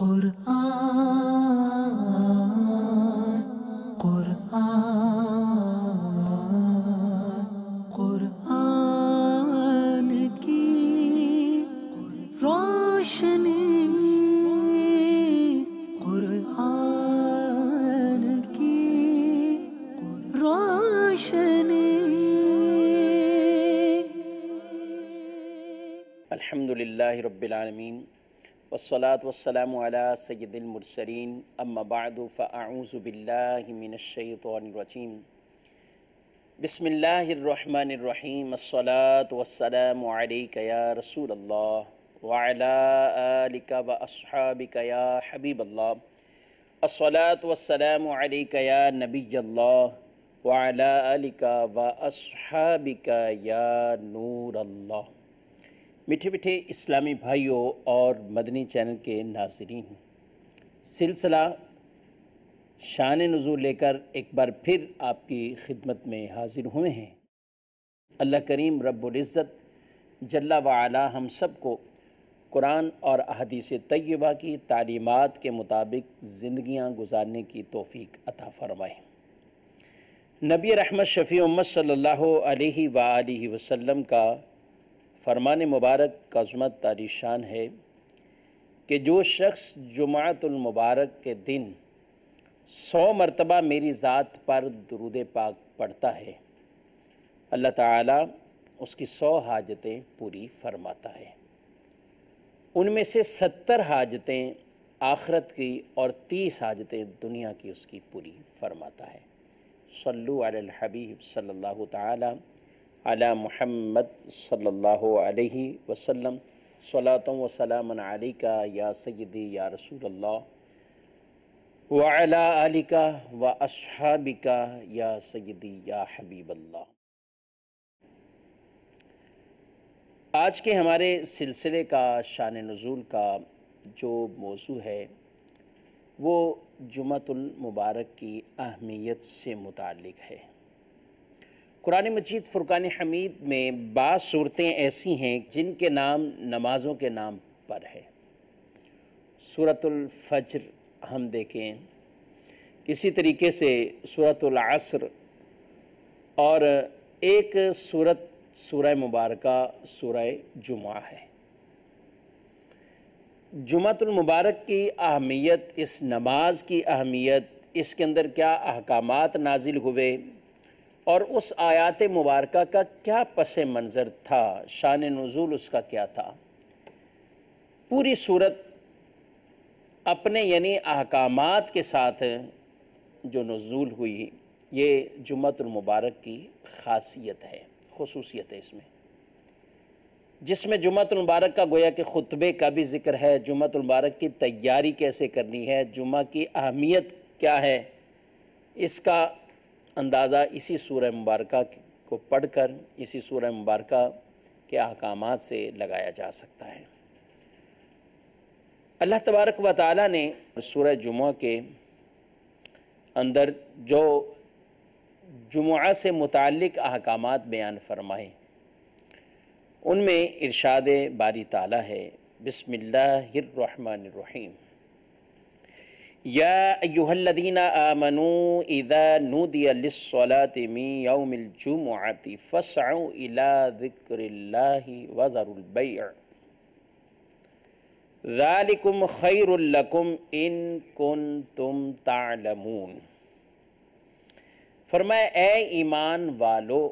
قرآن قرآن قرآن کی روشنی، قرآن کی روشنی۔ الحمدللہ رب العالمین والصلاة والسلام علی سید المرسلین، اما بعد فاعوذ باللہ من الشیطان الرجیم۔ بسم اللہ الرحمن الرحیم۔ الصلاة والسلام علیک یا رسول اللہ وعلی آلک واصحابک یا حبیب اللہ۔ الصلاة والسلام علیک یا نبی اللہ وعلی آلک واصحابک یا نور اللہ۔ میٹھے میٹھے اسلامی بھائیوں اور مدنی چینل کے ناظرین، سلسلہ شان نزول لے کر ایک بار پھر آپ کی خدمت میں حاضر ہوئے ہیں۔ اللہ کریم رب العزت جل وعلا ہم سب کو قرآن اور احادیث طیبہ کی تعلیمات کے مطابق زندگیاں گزارنے کی توفیق عطا فرمائے۔ نبی رحمت شفیع امت صلی اللہ علیہ وآلہ وسلم کا فرمان مبارک کا عظمت عالی شان ہے کہ جو شخص جمعۃ المبارک کے دن 100 مرتبہ میری ذات پر درود پاک پڑھتا ہے، اللہ تعالیٰ اس کی 100 حاجتیں پوری فرماتا ہے۔ ان میں سے 70 حاجتیں آخرت کی اور 30 حاجتیں دنیا کی اس کی پوری فرماتا ہے۔ صلو علی الحبیب صلی اللہ تعالیٰ علی محمد صلی اللہ علیہ وسلم، صلاۃ و سلام علیک یا سیدی یا رسول اللہ وعلی آلک و اصحابک یا سیدی یا حبیب اللہ۔ آج کے ہمارے سلسلے کا شان نزول کا جو موضوع ہے وہ جمعۃ المبارک کی اہمیت سے متعلق ہے۔ قرآن مجید فرقان حمید میں بعض صورتیں ایسی ہیں جن کے نام نمازوں کے نام پر ہے۔ سورۃ الفجر ہم دیکھیں، اسی طریقے سے سورۃ العصر، اور ایک سورہ مبارکہ سورہ جمعہ ہے۔ جمعۃ المبارک کی اہمیت، اس نماز کی اہمیت، اس کے اندر کیا احکامات نازل ہوئے اور اس آیات مبارکہ کا کیا پس منظر تھا، شان نزول اس کا کیا تھا، پوری صورت اپنے یعنی احکامات کے ساتھ جو نزول ہوئی، یہ جمعۃ المبارک کی خاصیت ہے، خصوصیت ہے اس میں، جس میں جمعۃ المبارک کا گویا کہ خطبے کا بھی ذکر ہے، جمعۃ المبارک کی تیاری کیسے کرنی ہے، جمعہ کی اہمیت کیا ہے، اس کا اندازہ اسی سورہ مبارکہ کو پڑھ کر، اسی سورہ مبارکہ کے احکامات سے لگایا جا سکتا ہے۔ اللہ تبارک و تعالیٰ نے سورہ جمعہ کے اندر جو جمعہ سے متعلق احکامات بیان فرمائے، ان میں ارشاد باری تعالیٰ ہے، بسم اللہ الرحمن الرحیم، یا ایہا الذین آمنوا اذا نودی للصلاة من یوم الجمعۃ فاسعوا الی ذکر اللہ وذروا البیع ذالکم خیر لکم ان کنتم تعلمون۔ فرمایا اے ایمان والو،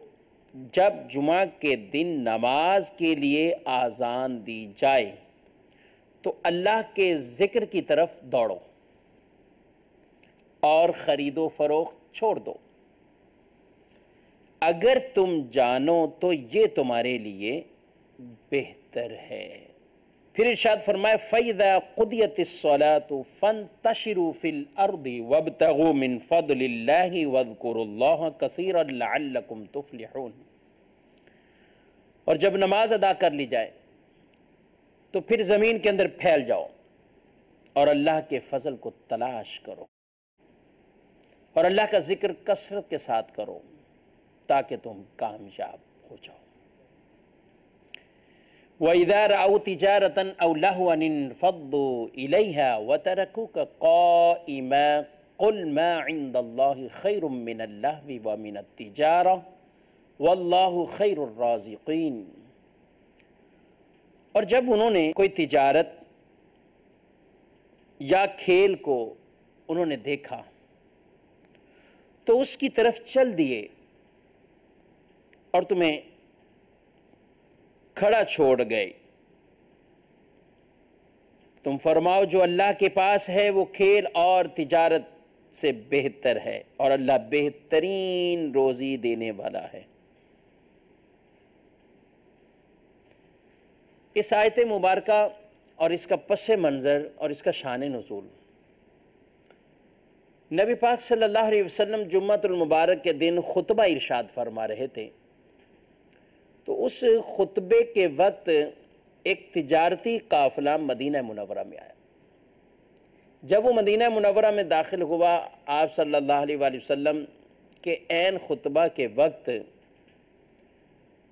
جب جمعہ کے دن نماز کے لیے آذان دی جائے تو اللہ کے ذکر کی طرف دوڑو اور خرید و فروخت چھوڑ دو، اگر تم جانو تو یہ تمہارے لیے بہتر ہے۔ پھر ارشاد فرمائے فَإِذَا قُضِيَتِ الصَّلَاةُ فَانتَشِرُوا فِي الْأَرْضِ وَابْتَغُوا مِنْ فَضْلِ اللَّهِ وَاذْكُرُوا اللَّهَ كَثِيرًا لَعَلَّكُمْ تُفْلِحُونَ۔ اور جب نماز ادا کر لی جائے تو پھر زمین کے اندر پھیل جاؤ اور اللہ کے فضل کو تلاش کرو اور اللہ کا ذکر کثرت کے ساتھ کرو تاکہ تم کامیاب ہو جاؤ۔ وَإِذَا رَأَوْا تِجَارَةً أَوْ لَهْوًا انفَضُّوا إِلَيْهَا وَتَرَكُوكَ قَائِمًا قُلْ مَا عِندَ اللَّهِ خَيْرٌ مِّنَ اللَّهْوِ وَمِنَ التِّجَارَةِ وَاللَّهُ خَيْرُ الرَّازِقِينَ۔ اور جب انہوں نے کوئی تجارت یا کھیل کو انہوں نے دیکھا تو اس کی طرف چل دیے اور تمہیں کھڑا چھوڑ گئے۔ تم فرماؤ جو اللہ کے پاس ہے وہ کھیل اور تجارت سے بہتر ہے اور اللہ بہترین روزی دینے والا ہے۔ اس آیت مبارکہ اور اس کا پس منظر اور اس کا شان نزول، نبی پاک صلی اللہ علیہ وسلم جمعۃ المبارک کے دن خطبہ ارشاد فرما رہے تھے، تو اس خطبے کے وقت ایک تجارتی قافلہ مدینہ منورہ میں آیا۔ جب وہ مدینہ منورہ میں داخل ہوا، آپ صلی اللہ علیہ وآلہ وسلم کے عین خطبہ کے وقت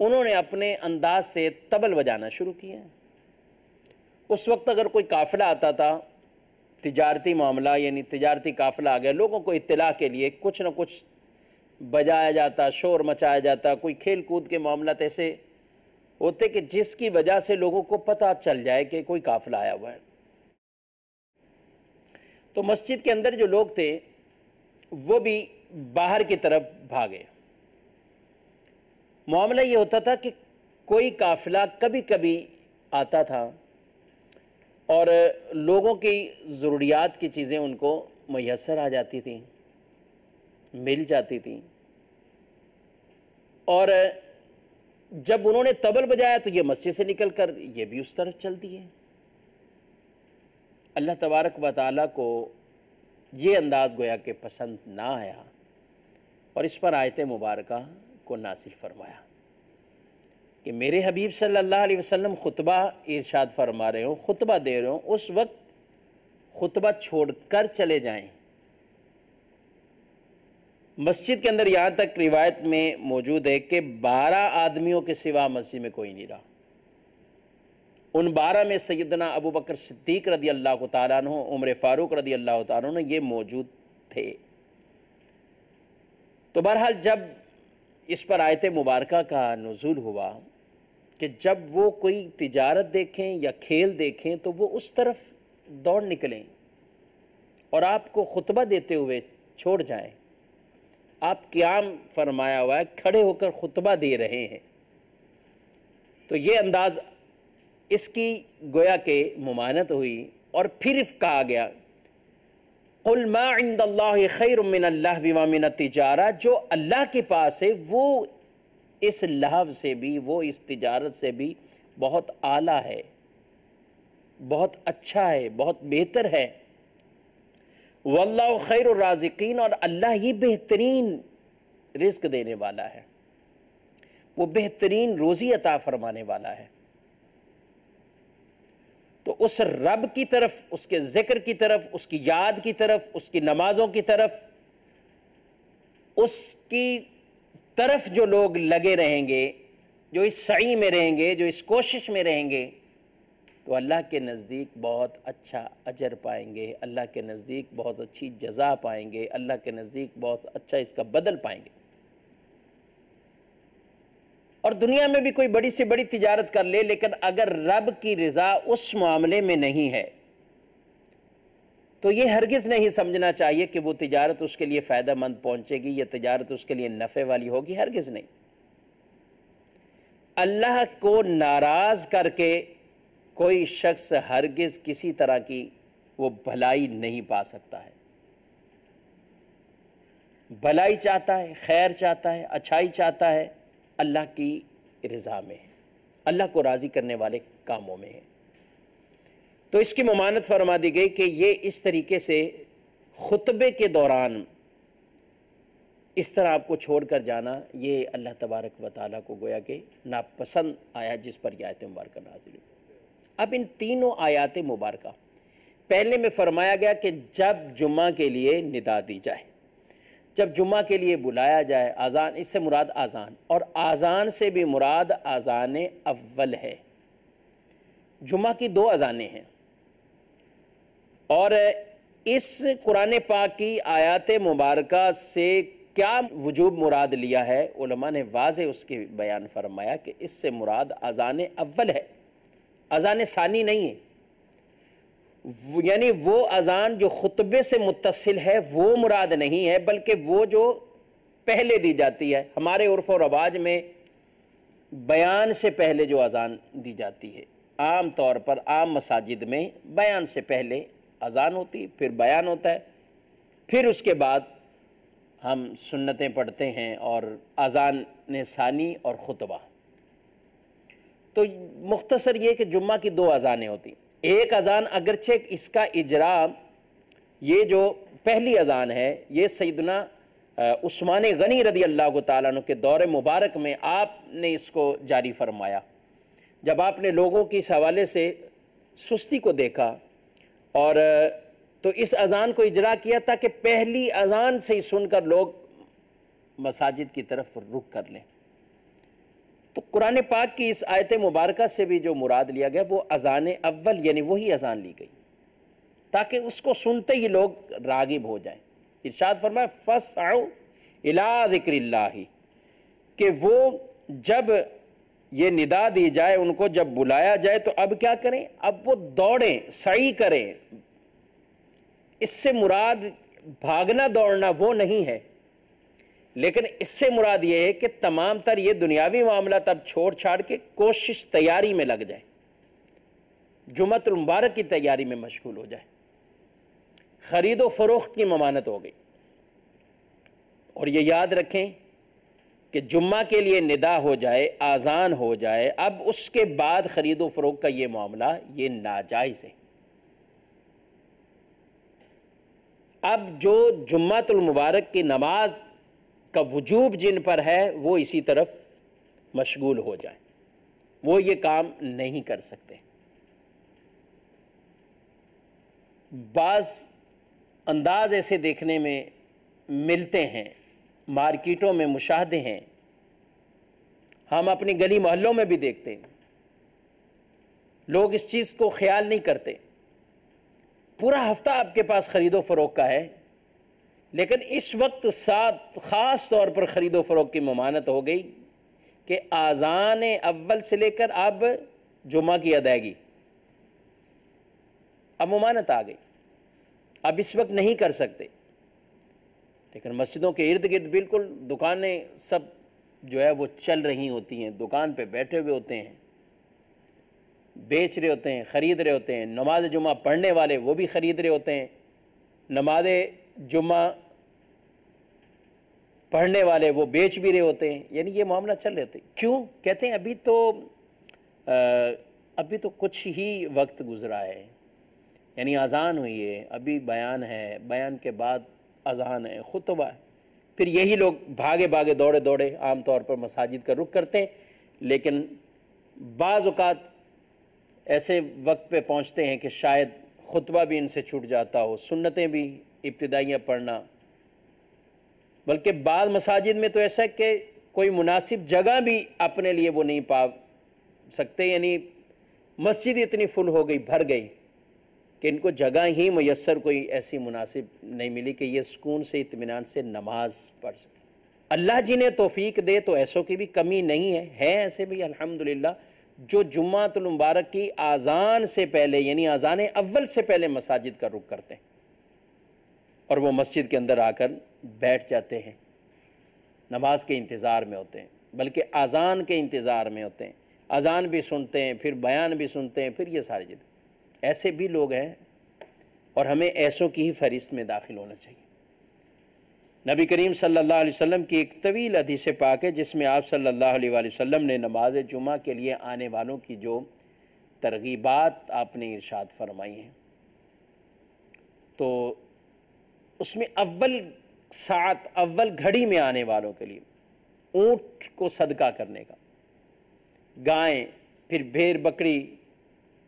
انہوں نے اپنے انداز سے طبل بجانا شروع کیا۔ اس وقت اگر کوئی قافلہ آتا تھا، تجارتی معاملہ یعنی تجارتی قافلہ آ گیا، لوگوں کو اطلاع کے لیے کچھ نہ کچھ بجایا جاتا، شور مچایا جاتا، کوئی کھیل کود کے معاملات ایسے ہوتے کہ جس کی وجہ سے لوگوں کو پتہ چل جائے کہ کوئی قافلہ آیا ہوا ہے۔ تو مسجد کے اندر جو لوگ تھے وہ بھی باہر کی طرف بھاگے۔ معاملہ یہ ہوتا تھا کہ کوئی قافلہ کبھی کبھی آتا تھا اور لوگوں کی ضروریات کی چیزیں ان کو میسر آ جاتی تھیں، مل جاتی تھیں، اور جب انہوں نے طبل بجایا تو یہ مسجد سے نکل کر یہ بھی اس طرف چل دیے۔ اللہ تبارک و تعالیٰ کو یہ انداز گویا کہ پسند نہ آیا اور اس پر آیت مبارکہ کو نازل فرمایا کہ میرے حبیب صلی اللہ علیہ وسلم خطبہ ارشاد فرما رہے ہوں، خطبہ دے رہے ہوں، اس وقت خطبہ چھوڑ کر چلے جائیں۔ مسجد کے اندر یہاں تک روایت میں موجود ہے کہ 12 آدمیوں کے سوا مسجد میں کوئی نہیں رہا۔ ان 12 میں سیدنا ابو بکر صدیق رضی اللہ تعالیٰ عنہ، عمر فاروق رضی اللہ تعالیٰ عنہ یہ موجود تھے۔ تو بہرحال جب اس پر آیت مبارکہ کا نزول ہوا کہ جب وہ کوئی تجارت دیکھیں یا کھیل دیکھیں تو وہ اس طرف دوڑ نکلیں اور آپ کو خطبہ دیتے ہوئے چھوڑ جائیں۔ آپ قیام فرمایا ہوا ہے، کھڑے ہو کر خطبہ دے رہے ہیں، تو یہ انداز اس کی گویا کہ ممانت ہوئی۔ اور پھر کہا گیا قُلْ مَا عِنْدَ اللَّهِ خَيْرٌ مِّنَ اللَّهْوِ وَمِنَ التِّجَارَةِ، جو اللہ کے پاس ہے وہ اس لہو سے بھی، وہ اس تجارت سے بھی بہت اعلیٰ ہے، بہت اچھا ہے، بہت بہتر ہے۔ وَاللَّهُ خَيْرُ الرَّازِقِينَ، اور اللہ ہی بہترین رزق دینے والا ہے، وہ بہترین روزی عطا فرمانے والا ہے۔ تو اس رب کی طرف، اس کے ذکر کی طرف، اس کی یاد کی طرف، اس کی نمازوں کی طرف، اس کی طرف جو لوگ لگے رہیں گے، جو اس سعی میں رہیں گے، جو اس کوشش میں رہیں گے، تو اللہ کے نزدیک بہت اچھا اجر پائیں گے، اللہ کے نزدیک بہت اچھی جزا پائیں گے، اللہ کے نزدیک بہت اچھا اس کا بدل پائیں گے۔ اور دنیا میں بھی کوئی بڑی سے بڑی تجارت کر لے، لیکن اگر رب کی رضا اس معاملے میں نہیں ہے تو یہ ہرگز نہیں سمجھنا چاہیے کہ وہ تجارت اس کے لیے فائدہ مند پہنچے گی، یا تجارت اس کے لیے نفع والی ہوگی، ہرگز نہیں۔ اللہ کو ناراض کر کے کوئی شخص ہرگز کسی طرح کی وہ بھلائی نہیں پا سکتا ہے۔ بھلائی چاہتا ہے، خیر چاہتا ہے، اچھائی چاہتا ہے، اللہ کی رضا میں ہے، اللہ کو راضی کرنے والے کاموں میں ہے۔ تو اس کی ممانت فرما دی گئی کہ یہ اس طریقے سے خطبے کے دوران اس طرح آپ کو چھوڑ کر جانا، یہ اللہ تبارک و تعالیٰ کو گویا کہ ناپسند آیا، جس پر یہ آیت مبارکہ نازل ہوئی۔ اب ان تینوں آیات مبارکہ، پہلے میں فرمایا گیا کہ جب جمعہ کے لیے ندا دی جائے، جب جمعہ کے لیے بلایا جائے، آذان، اس سے مراد آذان، اور آذان سے بھی مراد آذان اول ہے۔ جمعہ کی 2 اذانیں ہیں، اور اس قرآن پاک کی آیات مبارکہ سے کیا وجوب مراد لیا ہے، علماء نے واضح اس کی بیان فرمایا کہ اس سے مراد اذان اول ہے، اذان ثانی نہیں ہے۔ یعنی وہ اذان جو خطبے سے متصل ہے وہ مراد نہیں ہے، بلکہ وہ جو پہلے دی جاتی ہے۔ ہمارے عرف و رواج میں بیان سے پہلے جو اذان دی جاتی ہے، عام طور پر عام مساجد میں بیان سے پہلے اذان ہوتی، پھر بیان ہوتا ہے، پھر اس کے بعد ہم سنتیں پڑھتے ہیں اور اذان ثانی اور خطبہ۔ تو مختصر یہ کہ جمعہ کی 2 اذانیں ہوتی، ایک اذان اگرچہ اس کا اجرا، یہ جو پہلی اذان ہے یہ سیدنا عثمان غنی رضی اللہ تعالیٰ عنہ کے دور مبارک میں آپ نے اس کو جاری فرمایا، جب آپ نے لوگوں کی اس حوالے سے سستی کو دیکھا اور تو اس اذان کو اجرا کیا تاکہ پہلی اذان سے ہی سن کر لوگ مساجد کی طرف رخ کر لیں۔ تو قرآن پاک کی اس آیت مبارکہ سے بھی جو مراد لیا گیا وہ اذان اول، یعنی وہی اذان لی گئی تاکہ اس کو سنتے ہی لوگ راغب ہو جائیں۔ ارشاد فرمایا فَاسْعَوْا إِلَىٰ ذِكْرِ اللَّهِ، کہ وہ جب یہ ندا دی جائے، ان کو جب بلایا جائے تو اب کیا کریں؟ اب وہ دوڑیں، سعی کریں۔ اس سے مراد بھاگنا دوڑنا وہ نہیں ہے، لیکن اس سے مراد یہ ہے کہ تمام تر یہ دنیاوی معاملات اب چھوڑ چھاڑ کے کوشش تیاری میں لگ جائیں، جمعۃ المبارک کی تیاری میں مشغول ہو جائیں۔ خرید و فروخت کی ممانعت ہو گئی، اور یہ یاد رکھیں کہ جمعہ کے لیے ندا ہو جائے، آذان ہو جائے، اب اس کے بعد خرید و فروخت کا یہ معاملہ یہ ناجائز ہے۔ اب جو جمعۃ المبارک کی نماز کا وجوب جن پر ہے وہ اسی طرف مشغول ہو جائیں، وہ یہ کام نہیں کر سکتے۔ بعض انداز ایسے دیکھنے میں ملتے ہیں، مارکیٹوں میں مشاہدے ہیں، ہم اپنی گلی محلوں میں بھی دیکھتے ہیں، لوگ اس چیز کو خیال نہیں کرتے۔ پورا ہفتہ آپ کے پاس خرید و فروخت کا ہے، لیکن اس وقت ساتھ خاص طور پر خرید و فروخت کی ممانعت ہو گئی کہ آذان اول سے لے کر اب جمعہ کی ادائیگی، اب ممانعت آ گئی، اب اس وقت نہیں کر سکتے۔ لیکن مسجدوں کے ارد گرد بالکل دکانیں سب جو ہے وہ چل رہی ہوتی ہیں، دکان پہ بیٹھے ہوئے ہوتے ہیں، بیچ رہے ہوتے ہیں، خرید رہے ہوتے ہیں، نماز جمعہ پڑھنے والے وہ بھی خرید رہے ہوتے ہیں، نماز جمعہ پڑھنے والے وہ بیچ بھی رہے ہوتے ہیں، یعنی یہ معاملہ چل رہے ہوتے ہیں۔ کیوں؟ کہتے ہیں ابھی تو کچھ ہی وقت گزرا ہے، یعنی اذان ہوئی ہے، ابھی بیان ہے، بیان کے بعد اذان ہے، خطبہ ہے، پھر یہی لوگ بھاگے دوڑے عام طور پر مساجد کا رخ کرتے ہیں۔ لیکن بعض اوقات ایسے وقت پہ پہنچتے ہیں کہ شاید خطبہ بھی ان سے چھوٹ جاتا ہو، سنتیں بھی ابتدائیہ پڑھنا، بلکہ بعض مساجد میں تو ایسا ہے کہ کوئی مناسب جگہ بھی اپنے لیے وہ نہیں پا سکتے، یعنی مسجد اتنی فل ہو گئی، بھر گئی کہ ان کو جگہ ہی میسر کوئی ایسی مناسب نہیں ملی کہ یہ سکون سے اطمینان سے نماز پڑھ سکے۔ اللہ جنہیں توفیق دے تو ایسوں کی بھی کمی نہیں ہے ایسے بھی الحمدللہ جو جمعۃ المبارک کی آذان سے پہلے یعنی آذان اول سے پہلے مساجد کا رخ کرتے ہیں اور وہ مسجد کے اندر آ کر بیٹھ جاتے ہیں، نماز کے انتظار میں ہوتے ہیں، بلکہ آذان کے انتظار میں ہوتے ہیں، اذان بھی سنتے ہیں، پھر بیان بھی سنتے ہیں، پھر یہ ساری چیزیں۔ ایسے بھی لوگ ہیں اور ہمیں ایسوں کی ہی فہرست میں داخل ہونا چاہیے۔ نبی کریم صلی اللہ علیہ وسلم کی ایک طویل حدیث پاک ہے جس میں آپ صلی اللہ علیہ وآلہ وسلم نے نماز جمعہ کے لیے آنے والوں کی جو ترغیبات آپ نے ارشاد فرمائی ہیں، تو اس میں اول ساعت، اول گھڑی میں آنے والوں کے لیے اونٹ کو صدقہ کرنے کا، گائیں، پھر بھیڑ بکری،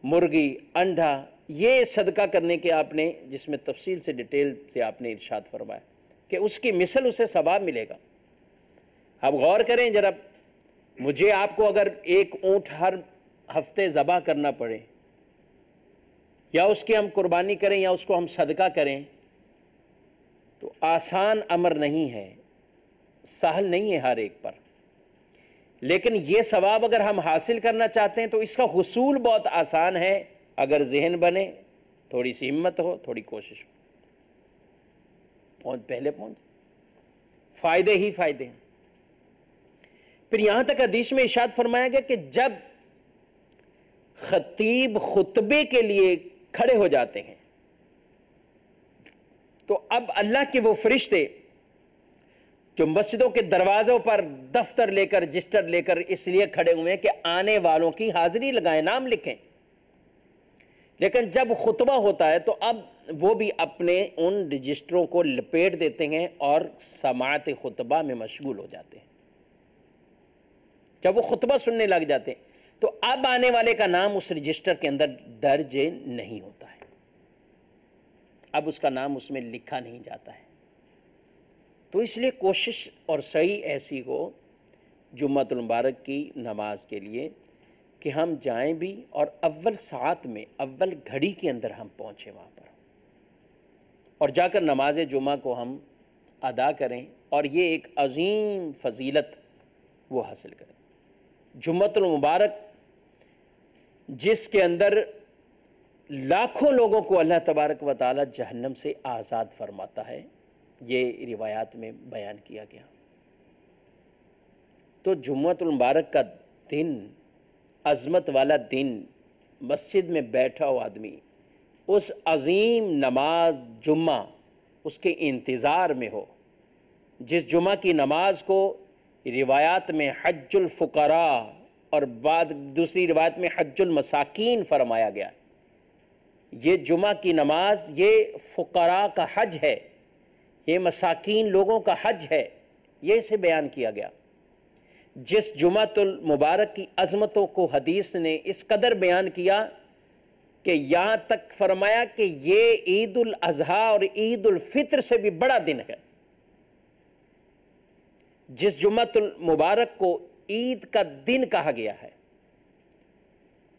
مرغی، انڈا، یہ صدقہ کرنے کے آپ نے جس میں تفصیل سے ڈیٹیل سے آپ نے ارشاد فرمایا کہ اس کی مثل اسے ثواب ملے گا۔ اب غور کریں ذرا، مجھے آپ کو اگر ایک اونٹ ہر ہفتے ذبح کرنا پڑے یا اس کی ہم قربانی کریں یا اس کو ہم صدقہ کریں، تو آسان امر نہیں ہے، سہل نہیں ہے ہر ایک پر، لیکن یہ ثواب اگر ہم حاصل کرنا چاہتے ہیں تو اس کا حصول بہت آسان ہے، اگر ذہن بنے، تھوڑی سی ہمت ہو، تھوڑی کوشش ہو، پہلے پہنچ، فائدے ہی فائدے ہیں۔ پھر یہاں تک حدیث میں ارشاد فرمایا گیا کہ جب خطیب خطبے کے لیے کھڑے ہو جاتے ہیں تو اب اللہ کے وہ فرشتے جو مسجدوں کے دروازوں پر دفتر لے کر، رجسٹر لے کر اس لیے کھڑے ہوئے ہیں کہ آنے والوں کی حاضری لگائیں، نام لکھیں، لیکن جب خطبہ ہوتا ہے تو اب وہ بھی اپنے ان رجسٹروں کو لپیٹ دیتے ہیں اور سماعت خطبہ میں مشغول ہو جاتے ہیں۔ جب وہ خطبہ سننے لگ جاتے ہیں تو اب آنے والے کا نام اس رجسٹر کے اندر درج نہیں ہوتا ہے، اب اس کا نام اس میں لکھا نہیں جاتا ہے۔ تو اس لیے کوشش اور صحیح ایسی ہو جمعۃ المبارک کی نماز کے لیے کہ ہم جائیں بھی اور اول ساعت میں، اول گھڑی کے اندر ہم پہنچیں وہاں پر، اور جا کر نماز جمعہ کو ہم ادا کریں، اور یہ ایک عظیم فضیلت وہ حاصل کریں۔ جمعۃ المبارک جس کے اندر لاکھوں لوگوں کو اللہ تبارک و تعالی جہنم سے آزاد فرماتا ہے، یہ روایات میں بیان کیا گیا۔ تو جمعۃ المبارک کا دن، عظمت والا دن، مسجد میں بیٹھا ہوا آدمی اس عظیم نماز جمعہ اس کے انتظار میں ہو، جس جمعہ کی نماز کو روایات میں حج الفقراء اور بعد دوسری روایت میں حج المساکین فرمایا گیا۔ یہ جمعہ کی نماز یہ فقراء کا حج ہے، یہ مساکین لوگوں کا حج ہے، یہ اسے بیان کیا گیا۔ جس جمعۃ المبارک کی عظمتوں کو حدیث نے اس قدر بیان کیا کہ یہاں تک فرمایا کہ یہ عید الاضحیٰ اور عید الفطر سے بھی بڑا دن ہے۔ جس جمعۃ المبارک کو عید کا دن کہا گیا ہے،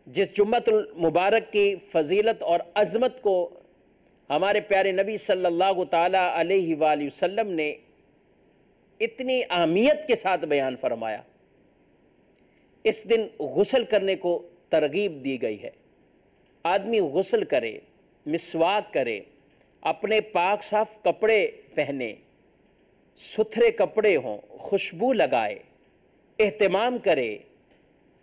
جس جمعۃ المبارک کی فضیلت اور عظمت کو ہمارے پیارے نبی صلی اللہ تعالی علیہ وآلہ وسلم نے اتنی اہمیت کے ساتھ بیان فرمایا، اس دن غسل کرنے کو ترغیب دی گئی ہے۔ آدمی غسل کرے، مسواک کرے، اپنے پاک صاف کپڑے پہنے، ستھرے کپڑے ہوں، خوشبو لگائے، اہتمام کرے،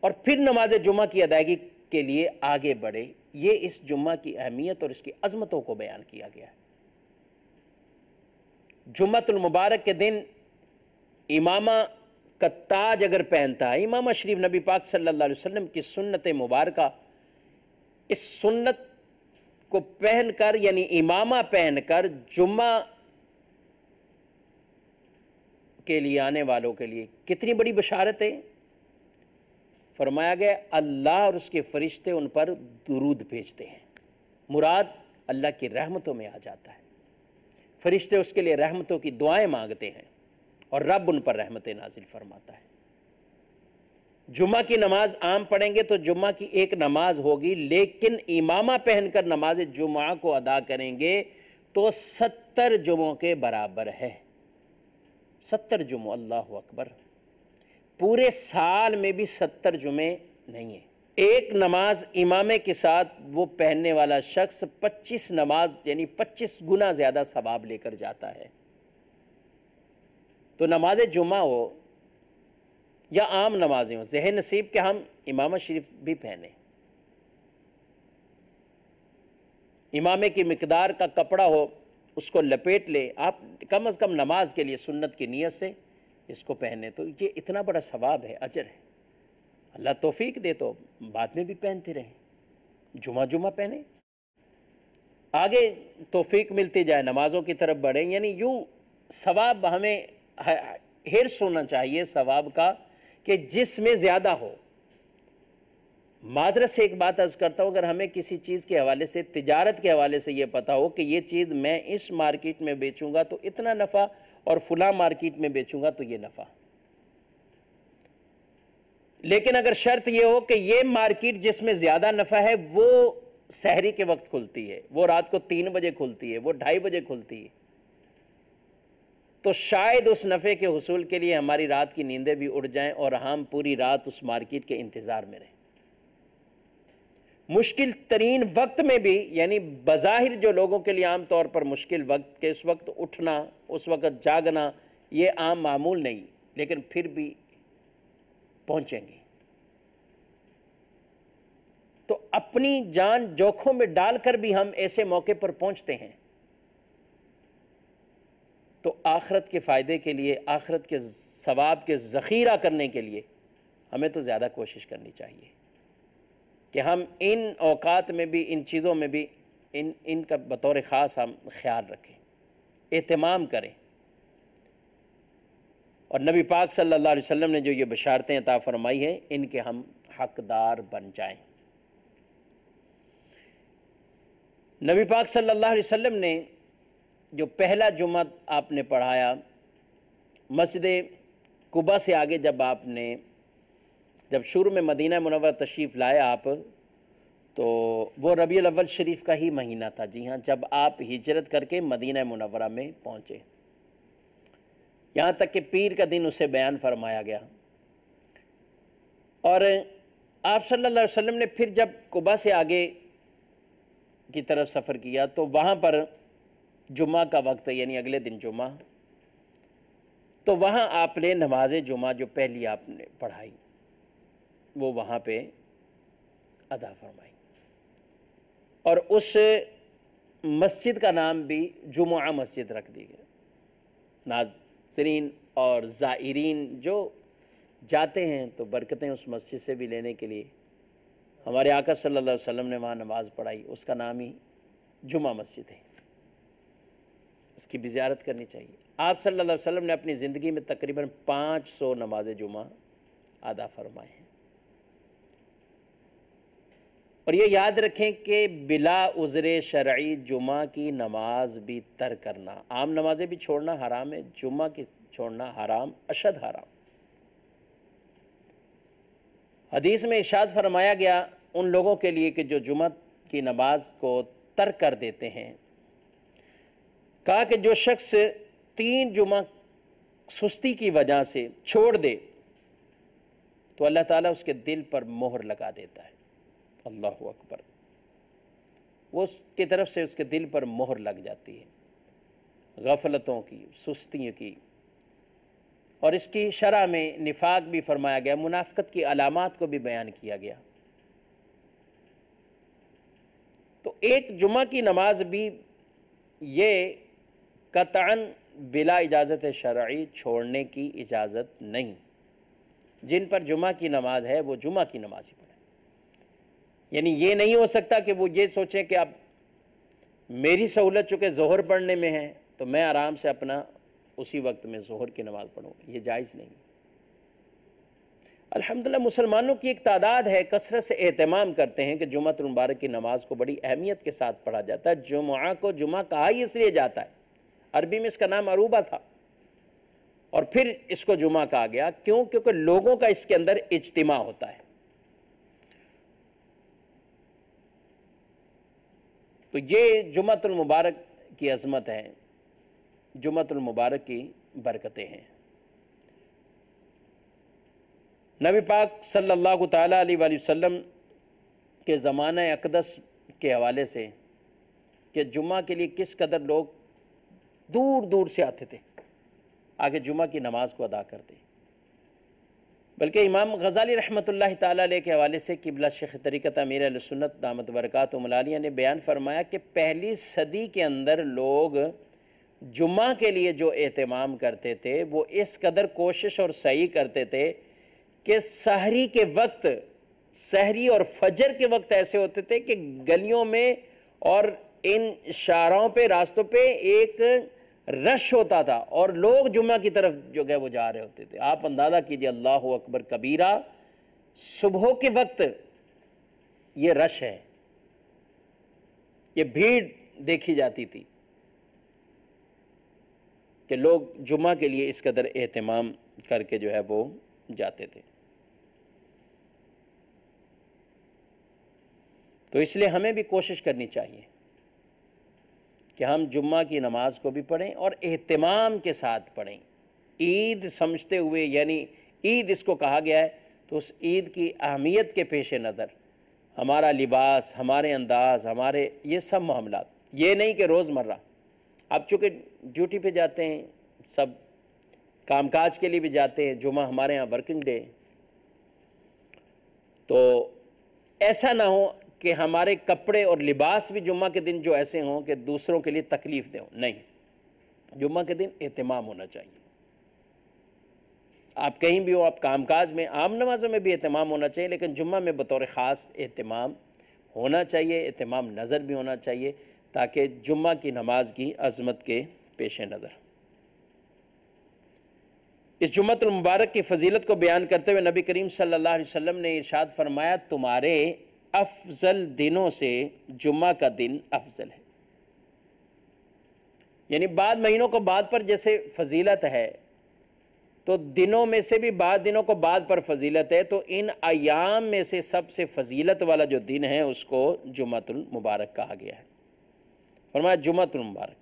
اور پھر نماز جمعہ کی ادائیگی کے لیے آگے بڑھے۔ یہ اس جمعہ کی اہمیت اور اس کی عظمتوں کو بیان کیا گیا ہے۔ جمعۃ المبارک کے دن امامہ کا تاج اگر پہنتا ہے، امامہ شریف نبی پاک صلی اللہ علیہ وسلم کی سنت مبارکہ، اس سنت کو پہن کر یعنی امامہ پہن کر جمعہ کے لیے آنے والوں کے لیے کتنی بڑی بشارت ہے۔ فرمایا گیا اللہ اور اس کے فرشتے ان پر درود بھیجتے ہیں، مراد اللہ کی رحمتوں میں آ جاتا ہے، فرشتے اس کے لیے رحمتوں کی دعائیں مانگتے ہیں اور رب ان پر رحمتیں نازل فرماتا ہے۔ جمعہ کی نماز عام پڑھیں گے تو جمعہ کی ایک نماز ہوگی، لیکن امامہ پہن کر نماز جمعہ کو ادا کریں گے تو 70 جمعوں کے برابر ہے۔ 70 جمعہ، اللہ اکبر، پورے سال میں بھی 70 جمعے نہیں ہیں۔ ایک نماز امامے کے ساتھ وہ پہننے والا شخص 25 نماز یعنی 25 گنا زیادہ ثواب لے کر جاتا ہے۔ تو نماز جمعہ ہو یا عام نمازیں ہوں، ذہن نصیب کہ ہم امامہ شریف بھی پہنیں، امامے کی مقدار کا کپڑا ہو اس کو لپیٹ لے، آپ کم از کم نماز کے لیے سنت کی نیت سے اس کو پہنے، تو یہ اتنا بڑا ثواب ہے، اجر ہے۔ اللہ توفیق دے تو بعد میں بھی پہنتے رہیں، جمعہ پہنیں، آگے توفیق ملتی جائے، نمازوں کی طرف بڑھیں، یعنی یوں ثواب ہمیں حرص ہونا چاہیے ثواب کا کہ جس میں زیادہ ہو۔ معذرت سے ایک بات عرض کرتا ہوں، اگر ہمیں کسی چیز کے حوالے سے، تجارت کے حوالے سے یہ پتہ ہو کہ یہ چیز میں اس مارکیٹ میں بیچوں گا تو اتنا نفع اور فلاں مارکیٹ میں بیچوں گا تو یہ نفع، لیکن اگر شرط یہ ہو کہ یہ مارکیٹ جس میں زیادہ نفع ہے وہ سحری کے وقت کھلتی ہے، وہ رات کو 3 بجے کھلتی ہے، وہ 2:30 بجے کھلتی ہے، تو شاید اس نفع کے حصول کے لیے ہماری رات کی نیندیں بھی اڑ جائیں اور ہم پوری رات اس مارکیٹ کے انتظار میں رہیں۔ مشکل ترین وقت میں بھی، یعنی بظاہر جو لوگوں کے لیے عام طور پر مشکل وقت کہ اس وقت اٹھنا، اس وقت جاگنا، یہ عام معمول نہیں، لیکن پھر بھی پہنچیں گے۔ تو اپنی جان جوکھوں میں ڈال کر بھی ہم ایسے موقع پر پہنچتے ہیں، تو آخرت کے فائدے کے لیے، آخرت کے ثواب کے ذخیرہ کرنے کے لیے ہمیں تو زیادہ کوشش کرنی چاہیے کہ ہم ان اوقات میں بھی، ان چیزوں میں بھی ان کا بطور خاص ہم خیال رکھیں، اہتمام کریں، اور نبی پاک صلی اللہ علیہ وسلم نے جو یہ بشارتیں عطا فرمائی ہیں ان کے ہم حقدار بن جائیں۔ نبی پاک صلی اللہ علیہ وسلم نے جو پہلا جمعہ آپ نے پڑھایا مسجد قباء سے آگے، جب شروع میں مدینہ منورہ تشریف لائے آپ، تو وہ ربیع الاول شریف کا ہی مہینہ تھا، جی ہاں، جب آپ ہجرت کر کے مدینہ منورہ میں پہنچے، یہاں تک کہ پیر کا دن اسے بیان فرمایا گیا۔ اور آپ صلی اللہ علیہ وسلم نے پھر جب قباء سے آگے کی طرف سفر کیا تو وہاں پر جمعہ کا وقت، یعنی اگلے دن جمعہ، تو وہاں آپ نے نماز جمعہ جو پہلی آپ نے پڑھائی وہ وہاں پہ ادا فرمائی، اور اس مسجد کا نام بھی جمعہ مسجد رکھ دی گئی۔ ناظرین اور زائرین جو جاتے ہیں تو برکتیں اس مسجد سے بھی لینے کے لیے ہمارے آقا صلی اللہ علیہ وسلم نے وہاں نماز پڑھائی، اس کا نام ہی جمعہ مسجد ہے، اس کی بھی زیارت کرنی چاہیے۔ آپ صلی اللہ علیہ وسلم نے اپنی زندگی میں تقریباً 500 نماز جمعہ ادا فرمائے ہیں، اور یہ یاد رکھیں کہ بلا عذر شرعی جمعہ کی نماز بھی ترک کرنا، عام نمازیں بھی چھوڑنا حرام ہے، جمعہ کی چھوڑنا حرام، اشد حرام۔ حدیث میں ارشاد فرمایا گیا ان لوگوں کے لیے کہ جو جمعہ کی نماز کو ترک کر دیتے ہیں، کہا کہ جو شخص 3 جمعہ سستی کی وجہ سے چھوڑ دے تو اللہ تعالیٰ اس کے دل پر مہر لگا دیتا ہے، اللہ اکبر، وہ اس کی طرف سے اس کے دل پر مہر لگ جاتی ہے غفلتوں کی، سستیوں کی، اور اس کی شرح میں نفاق بھی فرمایا گیا، منافقت کی علامات کو بھی بیان کیا گیا۔ تو ایک جمعہ کی نماز بھی یہ قطعاً بلا اجازت شرعی چھوڑنے کی اجازت نہیں، جن پر جمعہ کی نماز ہے وہ جمعہ کی نماز ہی پڑھیں، یعنی یہ نہیں ہو سکتا کہ وہ یہ سوچیں کہ اب میری سہولت چونکہ ظہر پڑھنے میں ہے تو میں آرام سے اپنا اسی وقت میں ظہر کی نماز پڑھوں، یہ جائز نہیں۔ الحمدللہ مسلمانوں کی ایک تعداد ہے کثرت سے اہتمام کرتے ہیں کہ جمعہ المبارک کی نماز کو بڑی اہمیت کے ساتھ پڑھا جاتا ہے۔ جمعہ کو جمعہ کہا ہی اس لیے جاتا ہے، عربی میں اس کا نام عروبہ تھا، اور پھر اس کو جمعہ کہا گیا، کیوں؟ کیونکہ لوگوں کا اس کے اندر اجتماع ہوتا ہے۔ تو یہ جمعہ المبارک کی عظمت ہے، جمعہ المبارک کی برکتیں ہیں۔ نبی پاک صلی اللہ تعالیٰ علیہ وآلہ وسلم کے زمانہ اقدس کے حوالے سے کہ جمعہ کے لیے کس قدر لوگ دور دور سے آتے تھے آگے جمعہ کی نماز کو ادا کرتے، بلکہ امام غزالی رحمۃ اللہ تعالیٰ علیہ کے حوالے سے قبلہ شیخ طریقت امیر اہل سنت دامت برکاتہم العالیہ نے بیان فرمایا کہ پہلی صدی کے اندر لوگ جمعہ کے لیے جو اہتمام کرتے تھے وہ اس قدر کوشش اور سعی کرتے تھے کہ سحری کے وقت، سحری اور فجر کے وقت ایسے ہوتے تھے کہ گلیوں میں اور ان شارعوں پہ، راستوں پہ ایک رش ہوتا تھا اور لوگ جمعہ کی طرف جو گئے وہ جا رہے ہوتے تھے۔ آپ اندازہ کیجئے، اللہ اکبر کبیرہ، صبح کے وقت یہ رش ہے، یہ بھیڑ دیکھی جاتی تھی کہ لوگ جمعہ کے لیے اس قدر اہتمام کر کے جو ہے وہ جاتے تھے۔ تو اس لیے ہمیں بھی کوشش کرنی چاہیے کہ ہم جمعہ کی نماز کو بھی پڑھیں اور اہتمام کے ساتھ پڑھیں، عید سمجھتے ہوئے، یعنی عید اس کو کہا گیا ہے تو اس عید کی اہمیت کے پیش نظر ہمارا لباس، ہمارے انداز، ہمارے یہ سب معاملات، یہ نہیں کہ روز مرہ اب چونکہ ڈیوٹی پہ جاتے ہیں، سب کام کاج کے لیے بھی جاتے ہیں، جمعہ ہمارے ہاں ورکنگ ڈے، تو ایسا نہ ہو کہ ہمارے کپڑے اور لباس بھی جمعہ کے دن جو ایسے ہوں کہ دوسروں کے لیے تکلیف دیں، نہیں، جمعہ کے دن اہتمام ہونا چاہیے۔ آپ کہیں بھی ہو، آپ کام کاج میں، عام نمازوں میں بھی اہتمام ہونا چاہیے، لیکن جمعہ میں بطور خاص اہتمام ہونا چاہیے، اہتمام نظر بھی ہونا چاہیے، تاکہ جمعہ کی نماز کی عظمت کے پیش نظر۔ اس جمعۃ المبارک کی فضیلت کو بیان کرتے ہوئے نبی کریم صلی اللہ علیہ وسلم نے ارشاد فرمایا، تمہارے افضل دنوں سے جمعہ کا دن افضل ہے۔ یعنی بعد مہینوں کو بعد پر جیسے فضیلت ہے، تو دنوں میں سے بھی بعد دنوں کو بعد پر فضیلت ہے، تو ان ایام میں سے سب سے فضیلت والا جو دن ہے اس کو جمعۃ المبارک کہا گیا ہے۔ فرمایا جمعۃ المبارک،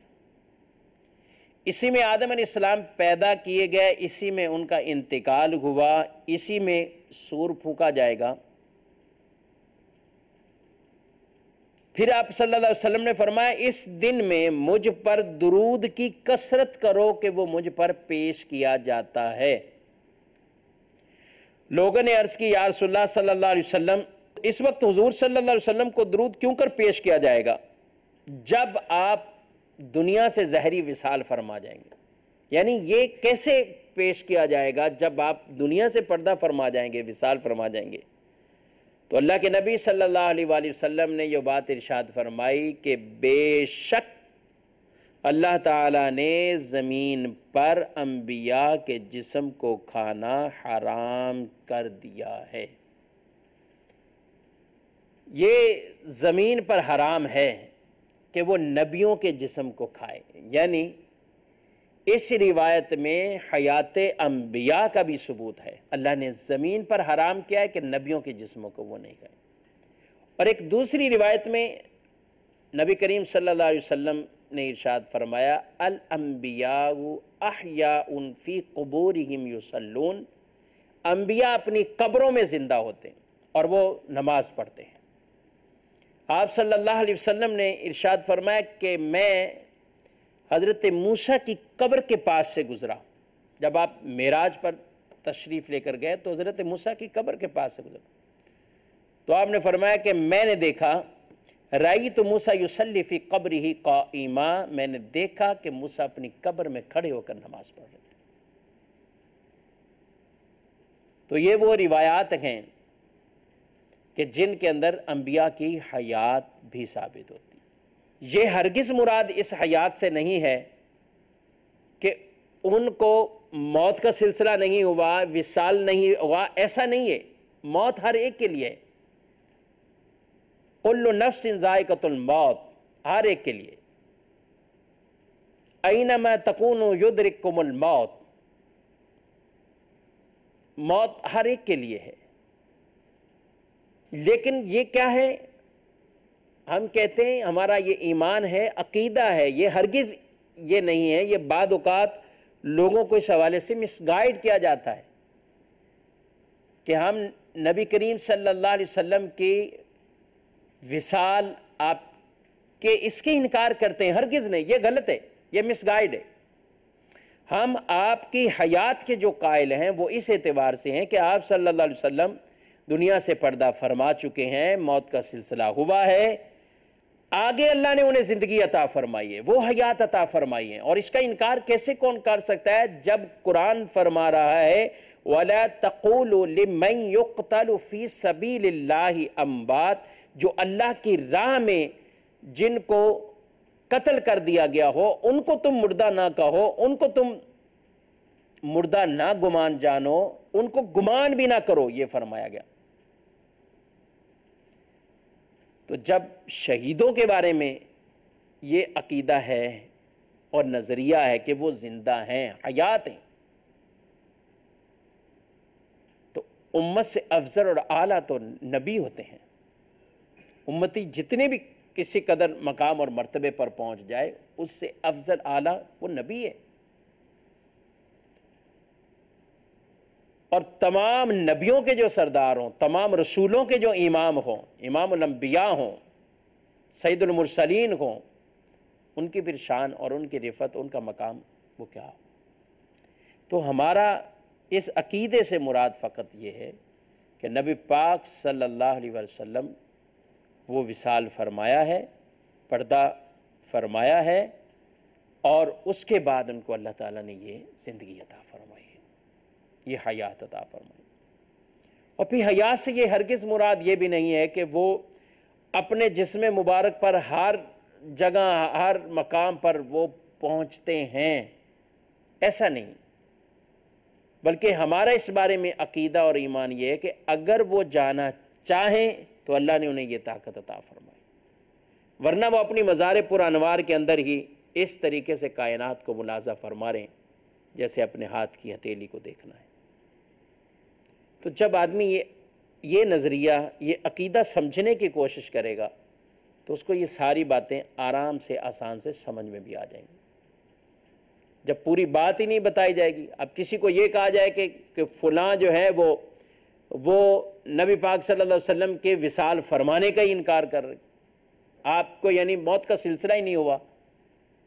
اسی میں آدم علیہ السلام پیدا کیے گئے، اسی میں ان کا انتقال ہوا، اسی میں سور پھونکا جائے گا۔ پھر آپ صلی اللہ علیہ وسلم نے فرمایا، اس دن میں مجھ پر درود کی کثرت کرو کہ وہ مجھ پر پیش کیا جاتا ہے۔ لوگوں نے عرض کی، یا رسول اللہ صلی اللہ علیہ وسلم، اس وقت حضور صلی اللہ علیہ وسلم کو درود کیوں کر پیش کیا جائے گا جب آپ دنیا سے زہری وصال فرما جائیں گے؟ یعنی یہ کیسے پیش کیا جائے گا جب آپ دنیا سے پردہ فرما جائیں گے، وصال فرما جائیں گے؟ تو اللہ کے نبی صلی اللہ علیہ وآلہ وسلم نے یہ بات ارشاد فرمائی کہ بے شک اللہ تعالیٰ نے زمین پر انبیاء کے جسم کو کھانا حرام کر دیا ہے۔ یہ زمین پر حرام ہے کہ وہ نبیوں کے جسم کو کھائے، یعنی اس روایت میں حیات انبیاء کا بھی ثبوت ہے۔ اللہ نے زمین پر حرام کیا ہے کہ نبیوں کے جسموں کو وہ نہیں کھائے۔ اور ایک دوسری روایت میں نبی کریم صلی اللہ علیہ وسلم نے ارشاد فرمایا، الانبیاء احیاء فی قبورہم یصلون، انبیاء اپنی قبروں میں زندہ ہوتے ہیں اور وہ نماز پڑھتے ہیں۔ آپ صلی اللہ علیہ وسلم نے ارشاد فرمایا کہ میں حضرت موسیٰ کی قبر کے پاس سے گزرا۔ جب آپ معراج پر تشریف لے کر گئے تو حضرت موسیٰ کی قبر کے پاس سے گزرا، تو آپ نے فرمایا کہ میں نے دیکھا، رأیت موسیٰ یصلی فی قبرہ قائما، میں نے دیکھا کہ موسیٰ اپنی قبر میں کھڑے ہو کر نماز پڑھ رہے تھے۔ تو یہ وہ روایات ہیں کہ جن کے اندر انبیاء کی حیات بھی ثابت ہوتی۔ یہ ہرگز مراد اس حیات سے نہیں ہے کہ ان کو موت کا سلسلہ نہیں ہوا، وصال نہیں ہوا، ایسا نہیں ہے۔ موت ہر ایک کے لیے ہے، کل نفس ذائقۃ الموت، ہر ایک کے لیے۔ اینما تکونوا یدرککم الموت، موت ہر ایک کے لیے ہے۔ لیکن یہ کیا ہے؟ ہم کہتے ہیں ہمارا یہ ایمان ہے، عقیدہ ہے، یہ ہرگز یہ نہیں ہے۔ یہ بعض اوقات لوگوں کو اس حوالے سے مس گائیڈ کیا جاتا ہے کہ ہم نبی کریم صلی اللہ علیہ وسلم کی وصال آپ کے اس کے انکار کرتے ہیں۔ ہرگز نہیں، یہ غلط ہے، یہ مس گائیڈ ہے۔ ہم آپ کی حیات کے جو قائل ہیں وہ اس اعتبار سے ہیں کہ آپ صلی اللہ علیہ وسلم دنیا سے پردہ فرما چکے ہیں، موت کا سلسلہ ہوا ہے، آگے اللہ نے انہیں زندگی عطا فرمائی ہے، وہ حیات عطا فرمائی ہے۔ اور اس کا انکار کیسے کون کر سکتا ہے جب قرآن فرما رہا ہے وَلَا تَقُولُوا لِمَنْ يُقْتَلُ فِي سَبِيلِ اللَّهِ أَمْوَاتٌ، جو اللہ کی راہ میں جن کو قتل کر دیا گیا ہو ان کو تم مردہ نہ کہو، ان کو تم مردہ نہ گمان جانو، ان کو گمان بھی نہ کرو، یہ فرمایا گیا۔ تو جب شہیدوں کے بارے میں یہ عقیدہ ہے اور نظریہ ہے کہ وہ زندہ ہیں، حیات ہیں، تو امت سے افضل اور اعلیٰ تو نبی ہوتے ہیں۔ امتی جتنے بھی کسی قدر مقام اور مرتبے پر پہنچ جائے اس سے افضل اعلیٰ وہ نبی ہے. اور تمام نبیوں کے جو سردار ہوں، تمام رسولوں کے جو امام ہوں، امام الانبیاء ہوں، سید المرسلین ہوں، ان کی پھر شان اور ان کی رفعت، ان کا مقام وہ کیا ہو. تو ہمارا اس عقیدے سے مراد فقط یہ ہے کہ نبی پاک صلی اللہ علیہ وسلم وہ وصال فرمایا ہے، پردہ فرمایا ہے، اور اس کے بعد ان کو اللہ تعالیٰ نے یہ زندگی عطا فرمائی ہے، یہ حیات عطا فرمائی. اور پھر حیات سے یہ ہرگز مراد یہ بھی نہیں ہے کہ وہ اپنے جسم مبارک پر ہر جگہ ہر مقام پر وہ پہنچتے ہیں، ایسا نہیں. بلکہ ہمارا اس بارے میں عقیدہ اور ایمان یہ ہے کہ اگر وہ جانا چاہیں تو اللہ نے انہیں یہ طاقت عطا فرمائی، ورنہ وہ اپنی مزار پر انوار کے اندر ہی اس طریقے سے کائنات کو ملاحظہ فرما رہے ہیں جیسے اپنے ہاتھ کی ہتھیلی کو دیکھنا ہے. تو جب آدمی یہ نظریہ، یہ عقیدہ سمجھنے کی کوشش کرے گا تو اس کو یہ ساری باتیں آرام سے آسان سے سمجھ میں بھی آ جائیں گی. جب پوری بات ہی نہیں بتائی جائے گی، اب کسی کو یہ کہا جائے کہ فلاں جو ہے وہ نبی پاک صلی اللہ علیہ وسلم کے وصال فرمانے کا ہی انکار کر رہے، آپ کو یعنی موت کا سلسلہ ہی نہیں ہوا،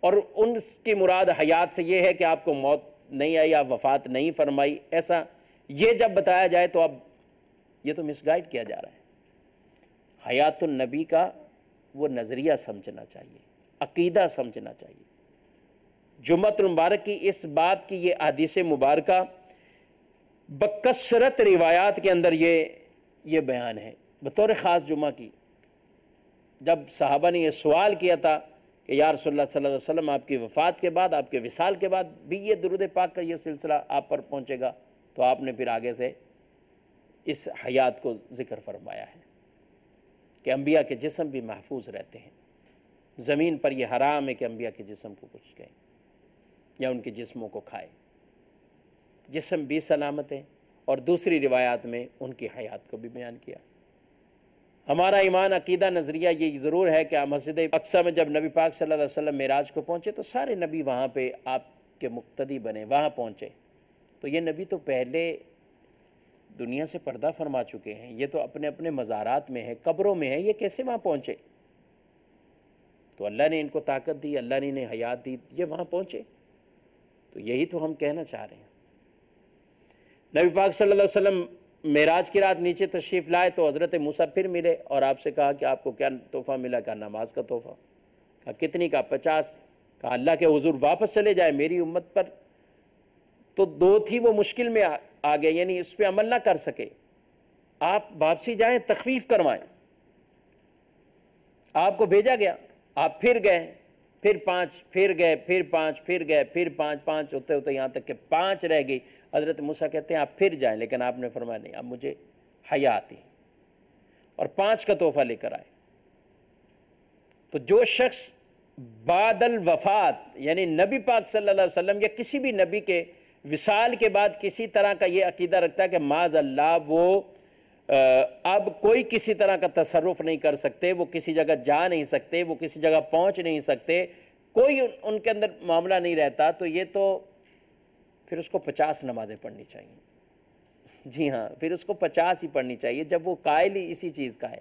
اور ان کی مراد حیات سے یہ ہے کہ آپ کو موت نہیں آئی، آپ وفات نہیں فرمائی، ایسا یہ جب بتایا جائے تو اب یہ تو مس گائیڈ کیا جا رہا ہے. حیات النبی کا وہ نظریہ سمجھنا چاہیے، عقیدہ سمجھنا چاہیے. جمعۃ المبارک کی اس بات کی یہ احادیث مبارکہ بکثرت روایات کے اندر یہ بیان ہے. بطور خاص جمعہ کی جب صحابہ نے یہ سوال کیا تھا کہ یا رسول اللہ صلی اللہ علیہ وسلم آپ کی وفات کے بعد، آپ کے وصال کے بعد بھی یہ درود پاک کا یہ سلسلہ آپ پر پہنچے گا، تو آپ نے پھر آگے سے اس حیات کو ذکر فرمایا ہے کہ انبیاء کے جسم بھی محفوظ رہتے ہیں. زمین پر یہ حرام ہے کہ انبیاء کے جسم کو کچھ کہیں یا ان کے جسموں کو کھائے. جسم بھی سلامت ہے، اور دوسری روایات میں ان کی حیات کو بھی بیان کیا. ہمارا ایمان، عقیدہ، نظریہ یہ ضرور ہے کہ مسجد اقصیٰ میں جب نبی پاک صلی اللہ علیہ وسلم معراج کو پہنچے تو سارے نبی وہاں پہ آپ کے مقتدی بنے، وہاں پہنچے. تو یہ نبی تو پہلے دنیا سے پردہ فرما چکے ہیں، یہ تو اپنے اپنے مزارات میں ہے، قبروں میں ہے، یہ کیسے وہاں پہنچے؟ تو اللہ نے ان کو طاقت دی، اللہ نے انہیں حیات دی، یہ وہاں پہنچے. تو یہی تو ہم کہنا چاہ رہے ہیں. نبی پاک صلی اللہ علیہ وسلم معراج کی رات نیچے تشریف لائے تو حضرت موسیٰ پھر ملے اور آپ سے کہا کہ آپ کو کیا تحفہ ملا؟ کہا نماز کا تحفہ. کہا کتنی؟ کہا 50. کہا اللہ کے حضور واپس چلے جائے، میری امت پر تو 2 تھی وہ مشکل میں آ گئے، یعنی اس پہ عمل نہ کر سکے، آپ واپسی جائیں، تخفیف کروائیں. آپ کو بھیجا گیا، آپ پھر گئے، پھر 5، پھر گئے، پھر 5، پھر گئے، پھر 5 ہوتے ہوتے یہاں تک کہ 5 رہ گئی. حضرت موسیٰ کہتے ہیں آپ پھر جائیں، لیکن آپ نے فرمایا نہیں، اب مجھے حیا آتی، اور 5 کا تحفہ لے کر آئے. تو جو شخص بعد الوفات یعنی نبی پاک صلی اللہ علیہ وسلم یا کسی بھی نبی کے وصال کے بعد کسی طرح کا یہ عقیدہ رکھتا ہے کہ معاذ اللہ وہ اب کوئی کسی طرح کا تصرف نہیں کر سکتے، وہ کسی جگہ جا نہیں سکتے، وہ کسی جگہ پہنچ نہیں سکتے، کوئی ان کے اندر معاملہ نہیں رہتا، تو یہ تو پھر اس کو 50 نمازیں پڑھنی چاہیے. جی ہاں، پھر اس کو 50 ہی پڑھنی چاہیے جب وہ قائل ہی اسی چیز کا ہے.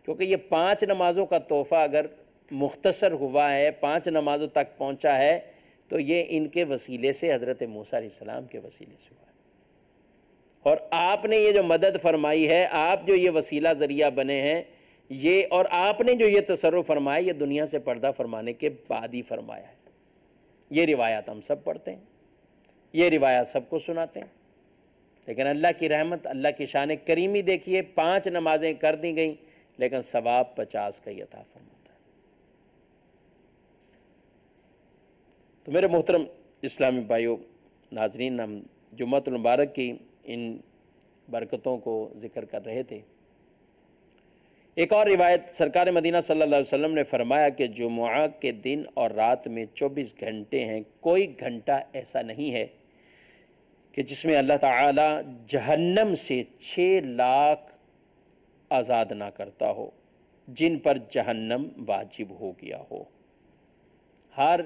کیونکہ یہ 5 نمازوں کا تحفہ اگر مختصر ہوا ہے، 5 نمازوں تک پہنچا ہے، تو یہ ان کے وسیلے سے، حضرت موسیٰ علیہ السلام کے وسیلے سے ہوا ہے. اور آپ نے یہ جو مدد فرمائی ہے، آپ جو یہ وسیلہ ذریعہ بنے ہیں، یہ اور آپ نے جو یہ تصرف فرمایا، یہ دنیا سے پردہ فرمانے کے بعد ہی فرمایا ہے. یہ روایات ہم سب پڑھتے ہیں، یہ روایات سب کو سناتے ہیں، لیکن اللہ کی رحمت، اللہ کی شان کریمی دیکھیے، 5 نمازیں کر دی گئیں لیکن ثواب 50 کا ہی عطا فرماتا ہے. تو میرے محترم اسلامی بھائیوں، ناظرین، ہم جمعۃ المبارک کی ان برکتوں کو ذکر کر رہے تھے. ایک اور روایت، سرکار مدینہ صلی اللہ علیہ وسلم نے فرمایا کہ جمعہ کے دن اور رات میں 24 گھنٹے ہیں، کوئی گھنٹہ ایسا نہیں ہے کہ جس میں اللہ تعالی جہنم سے 6 لاکھ آزاد نہ کرتا ہو. جن پر جہنم واجب ہو گیا ہو۔ ہر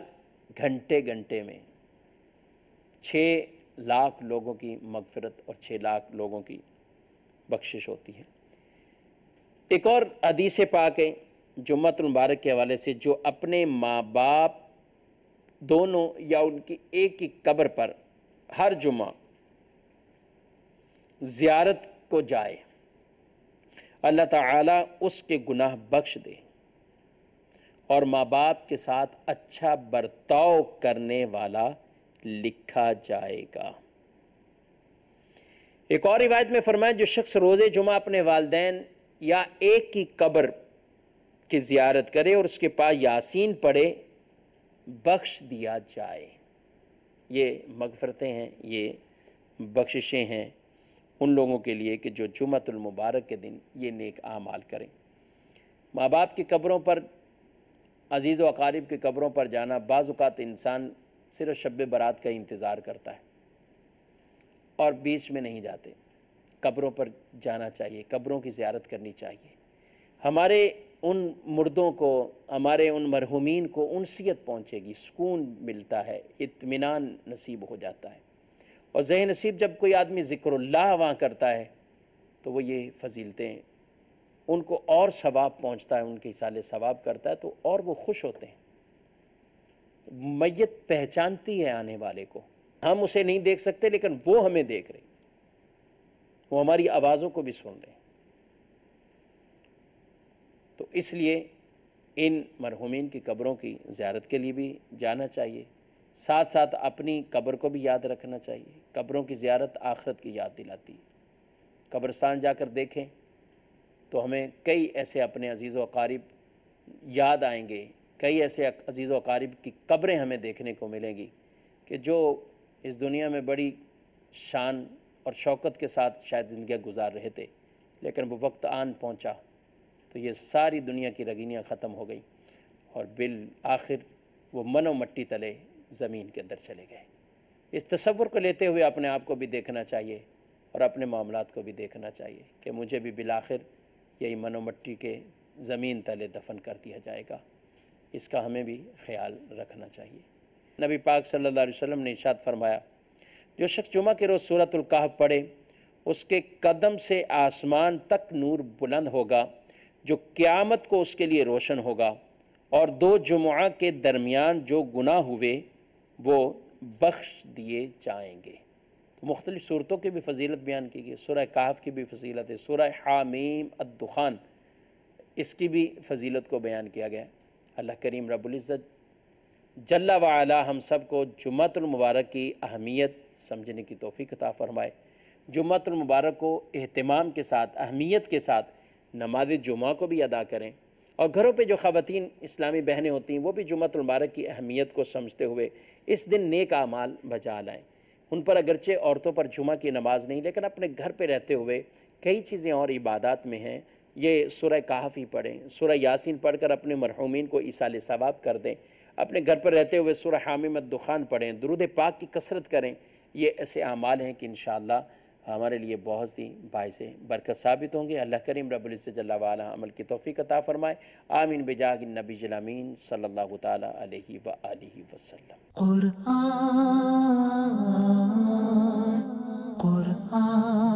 گھنٹے گھنٹے میں 6 لاکھ لوگوں کی مغفرت اور 6 لاکھ لوگوں کی بخشش ہوتی ہے۔ ایک اور حدیث پاک ہے جمعۃ المبارک کے حوالے سے، جو اپنے ماں باپ دونوں یا ان کی ایک ہی قبر پر ہر جمعہ زیارت کو جائے، اللہ تعالیٰ اس کے گناہ بخش دے اور ماں باپ کے ساتھ اچھا برتاؤ کرنے والا لکھا جائے گا۔ ایک اور روایت میں فرمایا، جو شخص روز جمعہ اپنے والدین یا ایک کی قبر کی زیارت کرے اور اس کے پاس یاسین پڑھے، بخش دیا جائے۔ یہ مغفرتیں ہیں، یہ بخششیں ہیں ان لوگوں کے لیے کہ جو جمعۃ المبارک کے دن یہ نیک اعمال کریں۔ ماں باپ کی قبروں پر، عزیز و اقارب کی قبروں پر جانا، بعض اوقات انسان صرف شب برات کا انتظار کرتا ہے اور بیچ میں نہیں جاتے۔ قبروں پر جانا چاہیے، قبروں کی زیارت کرنی چاہیے۔ ہمارے ان مردوں کو، ہمارے ان مرحومین کو انسیت پہنچے گی، سکون ملتا ہے، اطمینان نصیب ہو جاتا ہے۔ اور ذہن نصیب جب کوئی آدمی ذکر اللہ وہاں کرتا ہے تو وہ یہ فضیلتیں ان کو اور ثواب پہنچتا ہے، ان کے حصال ثواب کرتا ہے تو اور وہ خوش ہوتے ہیں۔ میت پہچانتی ہے آنے والے کو، ہم اسے نہیں دیکھ سکتے لیکن وہ ہمیں دیکھ رہے، وہ ہماری آوازوں کو بھی سن رہے ہیں۔ تو اس لیے ان مرحومین کی قبروں کی زیارت کے لیے بھی جانا چاہیے، ساتھ ساتھ اپنی قبر کو بھی یاد رکھنا چاہیے۔ قبروں کی زیارت آخرت کی یاد دلاتی ہے۔ قبرستان جا کر دیکھیں تو ہمیں کئی ایسے اپنے عزیز و اقارب یاد آئیں گے، کئی ایسے عزیز و اقارب کی قبریں ہمیں دیکھنے کو ملیں گی کہ جو اس دنیا میں بڑی شان اور شوکت کے ساتھ شاید زندگیاں گزار رہے تھے، لیکن وہ وقت آن پہنچا تو یہ ساری دنیا کی رگینیاں ختم ہو گئیں اور بالآخر وہ من و مٹی تلے زمین کے اندر چلے گئے۔ اس تصور کو لیتے ہوئے اپنے آپ کو بھی دیکھنا چاہیے اور اپنے معاملات کو بھی دیکھنا چاہیے کہ مجھے بھی بالآخر یہی من و مٹی کے زمین تلے دفن کر دیا جائے گا۔ اس کا ہمیں بھی خیال رکھنا چاہیے۔ نبی پاک صلی اللہ علیہ وسلم نے ارشاد فرمایا، جو شخص جمعہ کے روز سورۃ الکہف پڑھے، اس کے قدم سے آسمان تک نور بلند ہوگا جو قیامت کو اس کے لیے روشن ہوگا، اور 2 جمعہ کے درمیان جو گناہ ہوئے وہ بخش دیے جائیں گے۔ تو مختلف صورتوں کی بھی فضیلت بیان کی گئی، سورہ کہف کی بھی فضیلت ہے، سورہ حامیم الدخان اس کی بھی فضیلت کو بیان کیا گیا۔ اللہ کریم رب العزت جل وعلا ہم سب کو جمعۃ المبارک کی اہمیت سمجھنے کی توفیق عطا فرمائے۔ جمعۃ المبارک کو اہتمام کے ساتھ، اہمیت کے ساتھ نماز جمعہ کو بھی ادا کریں، اور گھروں پہ جو خواتین اسلامی بہنیں ہوتی ہیں وہ بھی جمعۃ المبارک کی اہمیت کو سمجھتے ہوئے اس دن نیک اعمال بجا لائیں۔ ان پر اگرچہ عورتوں پر جمعہ کی نماز نہیں، لیکن اپنے گھر پہ رہتے ہوئے کئی چیزیں اور عبادات میں ہیں۔ یہ سورہ کہف ہی پڑھیں، سورہ یاسین پڑھ کر اپنے مرحومین کو ایصال ثواب کر دیں، اپنے گھر پر رہتے ہوئے سورہ حامیم الدخان پڑھیں، درود پاک کی کثرت کریں۔ یہ ایسے اعمال ہیں کہ انشاءاللہ ہمارے لیے بہت ہی باعث برکت ثابت ہوں گے۔ اللہ کریم رب العزت جل وعلا عمل کی توفیق عطا فرمائے۔ آمین بجاہ النبی الامین صلی اللہ تعالی علیہ وآلہ وسلم۔ قرآن